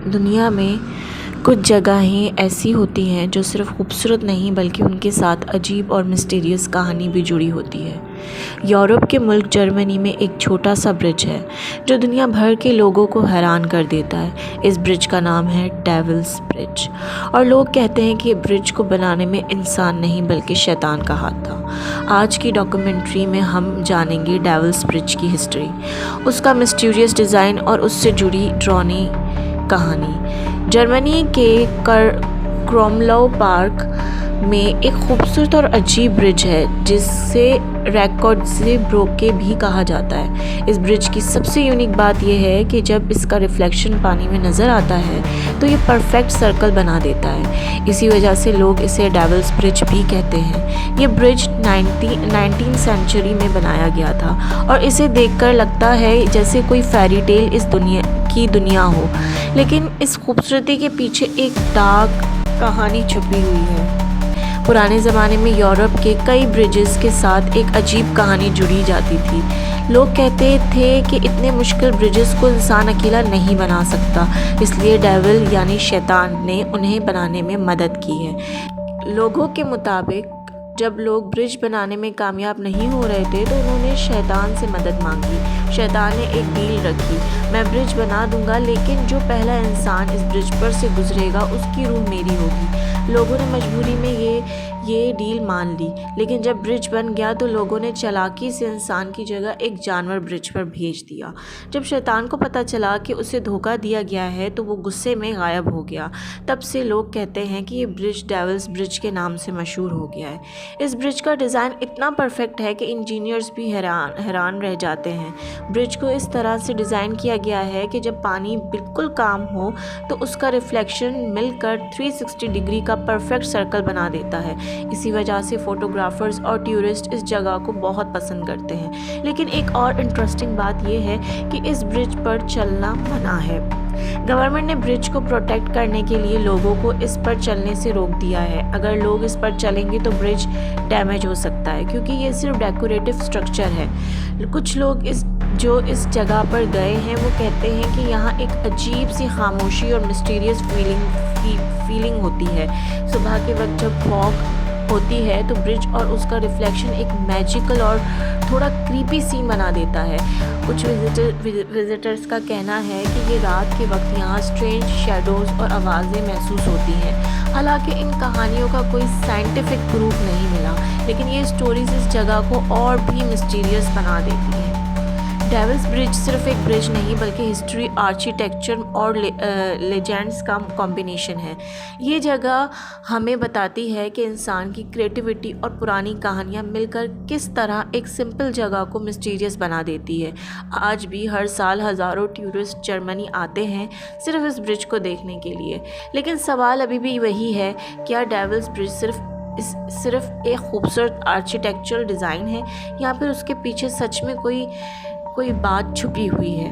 दुनिया में कुछ जगहें ऐसी होती हैं जो सिर्फ़ खूबसूरत नहीं बल्कि उनके साथ अजीब और मिस्टीरियस कहानी भी जुड़ी होती है। यूरोप के मुल्क जर्मनी में एक छोटा सा ब्रिज है जो दुनिया भर के लोगों को हैरान कर देता है। इस ब्रिज का नाम है डेविल्स ब्रिज और लोग कहते हैं कि ब्रिज को बनाने में इंसान नहीं बल्कि शैतान का हाथ था। आज की डॉक्यूमेंट्री में हम जानेंगे डेविल्स ब्रिज की हिस्ट्री, उसका मिस्टीरियस डिज़ाइन और उससे जुड़ी ड्रानी कहानी। जर्मनी के क्रोमलाउ पार्क में एक खूबसूरत और अजीब ब्रिज है जिसे रैकॉर्ड से ब्रोके भी कहा जाता है। इस ब्रिज की सबसे यूनिक बात यह है कि जब इसका रिफ्लेक्शन पानी में नज़र आता है तो ये परफेक्ट सर्कल बना देता है। इसी वजह से लोग इसे डेविल्स ब्रिज भी कहते हैं। ये ब्रिज 19th सेंचुरी में बनाया गया था और इसे देखकर लगता है जैसे कोई फेरी टेल इस दुनिया हो, लेकिन इस खूबसूरती के पीछे एक डार्क कहानी छुपी हुई है। पुराने ज़माने में यूरोप के कई ब्रिजेस के साथ एक अजीब कहानी जुड़ी जाती थी। लोग कहते थे कि इतने मुश्किल ब्रिजेस को इंसान अकेला नहीं बना सकता, इसलिए डेविल यानी शैतान ने उन्हें बनाने में मदद की है। लोगों के मुताबिक जब लोग ब्रिज बनाने में कामयाब नहीं हो रहे थे तो उन्होंने शैतान से मदद मांगी। शैतान ने एक डील रखी, मैं ब्रिज बना दूंगा लेकिन जो पहला इंसान इस ब्रिज पर से गुजरेगा उसकी रूह मेरी होगी। लोगों ने मजबूरी में ये डील मान ली, लेकिन जब ब्रिज बन गया तो लोगों ने चालाकी से इंसान की जगह एक जानवर ब्रिज पर भेज दिया। जब शैतान को पता चला कि उसे धोखा दिया गया है तो वो गुस्से में गायब हो गया। तब से लोग कहते हैं कि ये ब्रिज डेविल्स ब्रिज के नाम से मशहूर हो गया है। इस ब्रिज का डिज़ाइन इतना परफेक्ट है कि इंजीनियर्स भी हैरान रह जाते हैं। ब्रिज को इस तरह से डिज़ाइन किया गया है कि जब पानी बिल्कुल काम हो तो उसका रिफ्लेक्शन मिलकर 360 डिग्री का परफेक्ट सर्कल बना देता है। इसी वजह से फोटोग्राफर्स और टूरिस्ट इस जगह को बहुत पसंद करते हैं। लेकिन एक और इंटरेस्टिंग बात यह है कि इस ब्रिज पर चलना मना है। गवर्नमेंट ने ब्रिज को प्रोटेक्ट करने के लिए लोगों को इस पर चलने से रोक दिया है। अगर लोग इस पर चलेंगे तो ब्रिज डैमेज हो सकता है क्योंकि ये सिर्फ डेकोरेटिव स्ट्रक्चर है। कुछ लोग जो इस जगह पर गए हैं वो कहते हैं कि यहाँ एक अजीब सी खामोशी और मिस्टीरियस फीलिंग होती है। सुबह के वक्त जब फॉग होती है तो ब्रिज और उसका रिफ्लेक्शन एक मैजिकल और थोड़ा क्रीपी सीन बना देता है। कुछ विजिटर्स का कहना है कि ये रात के वक्त यहाँ स्ट्रेंज शैडोज़ और आवाज़ें महसूस होती हैं। हालांकि इन कहानियों का कोई साइंटिफिक प्रूफ नहीं मिला, लेकिन ये स्टोरीज इस जगह को और भी मिस्टीरियस बना देती हैं। डेविल्स ब्रिज सिर्फ एक ब्रिज नहीं बल्कि हिस्ट्री, आर्किटेक्चर और लेजेंड्स का कॉम्बिनेशन है। ये जगह हमें बताती है कि इंसान की क्रिएटिविटी और पुरानी कहानियाँ मिलकर किस तरह एक सिंपल जगह को मिस्टीरियस बना देती है। आज भी हर साल हज़ारों टूरिस्ट जर्मनी आते हैं सिर्फ इस ब्रिज को देखने के लिए। लेकिन सवाल अभी भी वही है, क्या डेविल्स ब्रिज सिर्फ एक खूबसूरत आर्किटेक्चरल डिज़ाइन है या फिर उसके पीछे सच में कोई बात छुपी हुई है।